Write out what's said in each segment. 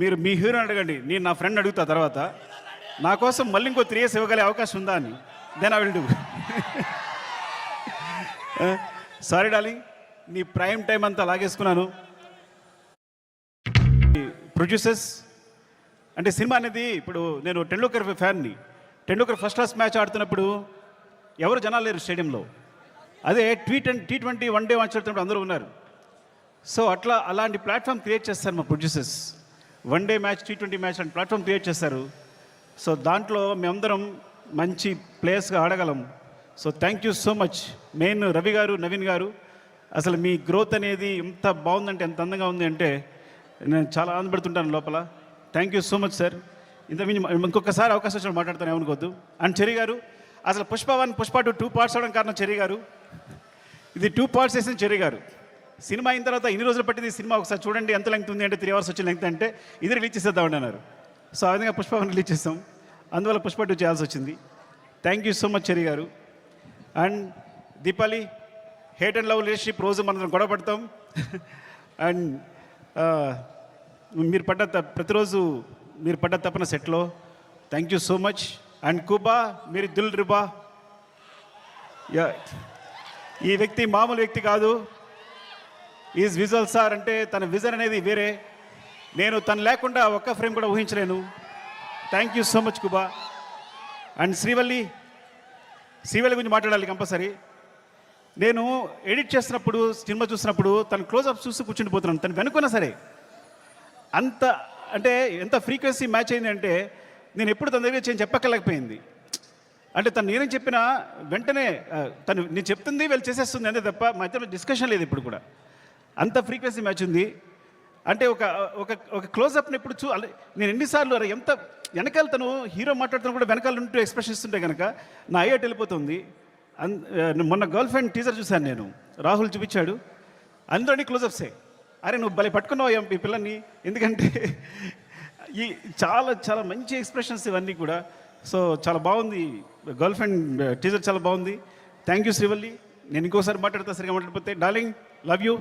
మీరు మీ హీరోని అడగండి, నేను నా ఫ్రెండ్ అడుగుతా తర్వాత నా కోసం మళ్ళీ ఇంకో 3 years ఇవ్వగలే అవకాశం ఉందా అని. Then I will do. Sorry darling, నీ ప్రైమ్ టైం అంతా లాగేసుకున్నాను. ప్రొడ్యూసర్స్ అంటే సినిమా అనేది ఇప్పుడు నేను టెండూల్కర్ ఫ్యాన్ని. టెండూల్కర్ ఫస్ట్ క్లాస్ మ్యాచ్ ఆడుతున్నప్పుడు ఎవరు జనాలు లేరు స్టేడియంలో. అదే T20 వన్ డే మ్యాచ్ ఆడుతున్నప్పుడు అందరూ ఉన్నారు. సో అలాంటి ప్లాట్ఫామ్ క్రియేట్ చేస్తారు మా producers. One day match, T20 match లాంటి ప్లాట్ఫామ్ క్రియేట్ చేస్తారు. సో దాంట్లో మేమందరం మంచి ప్లేయర్స్గా ఆడగలం. So thank you so much. Main Ravi గారు, నవీన్ గారు, అసలు మీ గ్రోత్ అనేది ఎంత బాగుందంటే, ఎంత అందంగా ఉంది అంటే నేను చాలా ఆనందపడుతుంటాను లోపల. Thank you so much sir. ఇంకొకసారి అవకాశం వచ్చినప్పుడు మాట్లాడతాను, ఏమనుకోవద్దు. అండ్ చెర్రీ గారు, అసలు పుష్ప 1, పుష్ప 2 2 parts అవడం కారణం చెర్రీ గారు. ఇది 2 parts వేసిన చెర్రీ గారు. సినిమా అయిన తర్వాత ఇన్ని రోజులు పట్టింది సినిమా, ఒకసారి చూడండి ఎంత లెంగ్త్ ఉంది అంటే 3 hours వచ్చిన లెంగ్త్ అంటే ఇది రిలీజ్ చేసేద్దామని అన్నారు. సో ఆ విధంగా పుష్ప 1 రిలీజ్ చేస్తాం, అందువల్ల పుష్ప 2 చేయాల్సి వచ్చింది. Thank you so much Cherry గారు. And Deepali, hate and love relationship, రోజు మనం గొడవ పడతాం. అండ్ మీరు ప్రతిరోజు మీరు పడ్డ తప్పన సెట్లో. Thank you so much. And కుబా, మీరు దిల్ రుబా. ఈ వ్యక్తి మామూలు వ్యక్తి కాదు. ఈజ్ విజువల్ సార్ అంటే తన విజన్ అనేది వేరే. నేను తను లేకుండా ఒక్క ఫ్రేమ్ కూడా ఊహించలేను. Thank you so much Kuba. And Srivalli గురించి మాట్లాడాలి కంపల్సరీ. నేను ఎడిట్ చేస్తున్నప్పుడు, సినిమా చూసినప్పుడు తను క్లోజ్అప్ చూస్తూ కూర్చుండిపోతున్నాను. తను వెనుకున్నా సరే అంత అంటే ఎంత ఫ్రీక్వెన్సీ మ్యాచ్ అయింది అంటే నేను ఎప్పుడు తన దగ్గర చెప్పక్కర్లేకపోయింది. అంటే తను నేనేం చెప్పినా వెంటనే తను నేను చెప్తుంది వీళ్ళు చేసేస్తుంది అంతే తప్ప మా ఇద్దరు డిస్కషన్ లేదు ఇప్పుడు కూడా. అంత ఫ్రీక్వెన్సీ మ్యాచ్ ఉంది. అంటే ఒక క్లోజ్అప్ని ఎప్పుడు నేను ఎన్నిసార్లు ఎంత వెనకాల తను హీరో మాట్లాడుతున్నా కూడా వెనకాల ఉంటూ ఎక్స్ప్రెషన్ ఇస్తుంటే కనుక నా అయ్యట్ వెళ్ళిపోతుంది. మొన్న గర్ల్ ఫ్రెండ్ టీజర్ చూశాను నేను, రాహుల్ చూపించాడు, అందులోని క్లోజప్సే. అరే నువ్వు భలే పట్టుకున్నావు ఈ పిల్లల్ని, ఎందుకంటే ఈ చాలా చాలా మంచి ఎక్స్ప్రెషన్స్ ఇవన్నీ కూడా. సో చాలా బాగుంది, గర్ల్ ఫ్రెండ్ టీజర్ చాలా బాగుంది. Thank you Srivalli. నేను ఇంకోసారి మాట్లాడతా, సరిగా మాట్లాడిపోతే. Darling, love you.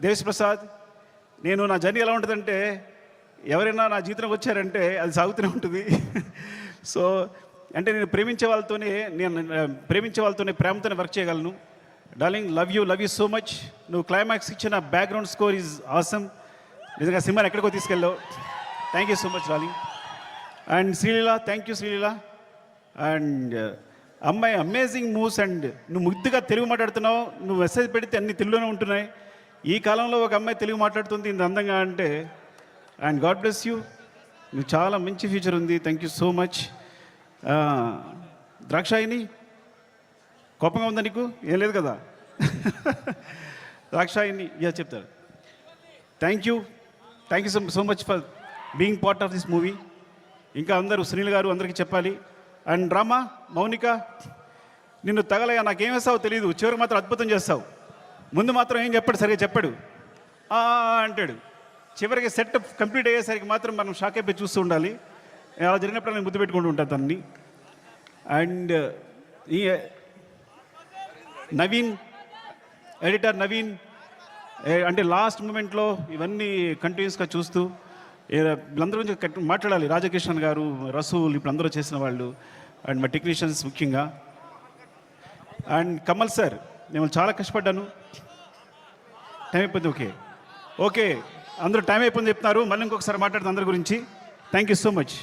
Desh Prasad, నేను నా జర్నీ ఎలా ఉంటుందంటే ఎవరైనా నా జీవితంలోకి వచ్చారంటే అది సాగుతూనే ఉంటుంది. సో అంటే నేను ప్రేమించే వాళ్ళతోనే ప్రేమతోనే వర్క్ చేయగలను. Darling, love you so much. నువ్వు క్లైమాక్స్ ఇచ్చిన బ్యాక్గ్రౌండ్ స్కోర్ ఈజ్ ఆసమ్. నిజంగా సినిమాని ఎక్కడికో తీసుకెళ్ళావు. Thank you so much darling. And Sreeleela, thank you Sreeleela. And అమ్మాయి అమేజింగ్ మూవ్స్. అండ్ నువ్వు ముద్దుగా తెలుగు మాట్లాడుతున్నావు. నువ్వు మెసేజ్ పెడితే అన్ని తెలుగులోనే ఉంటున్నాయి. ఈ కాలంలో ఒక అమ్మాయి తెలుగు మాట్లాడుతుంది ఇంత అందంగా అంటే. And God bless you. నువ్వు చాలా మంచి ఫ్యూచర్ ఉంది. Thank you so much. Drakshayani, కోపంగా ఉందా నీకు? ఏం లేదు కదా. ద్రాక్షాయిని చెప్తారు. Thank you so much for being part of this movie. ఇంకా అందరూ, సునీల్ గారు అందరికీ చెప్పాలి. అండ్ రామా, మౌనిక, నిన్ను తగలయ్యా నాకేం వేస్తావో తెలియదు, చివరికి మాత్రం అద్భుతం చేస్తావు. ముందు మాత్రం ఏం చెప్పాడు, సరిగా చెప్పాడు అంటాడు. చివరికి సెట్ కంప్లీట్ అయ్యేసరికి మాత్రం మనం షాక్ అయిపోయి చూస్తూ ఉండాలి. అలా జరిగినప్పుడు నేను ముద్దు పెట్టుకుంటూ ఉంటాను తనని. అండ్ ఈ నవీన్, ఎడిటర్ నవీన్, అంటే లాస్ట్ మూమెంట్లో ఇవన్నీ కంటిన్యూస్గా చూస్తూ వీళ్ళందరూ గురించి మాట్లాడాలి. రాజకృష్ణన్ గారు, రసూల్, ఇప్పుడు అందరూ చేసిన వాళ్ళు, అండ్ మా టెక్నీషియన్స్ ముఖ్యంగా. అండ్ కమల్ సార్, నేను చాలా కష్టపడ్డాను. టైం అయిపోయింది. ఓకే అందరూ టైం అయిపోయింది చెప్తున్నారు. మళ్ళీ ఇంకొకసారి మాట్లాడుతుంది అందరి గురించి. Thank you so much.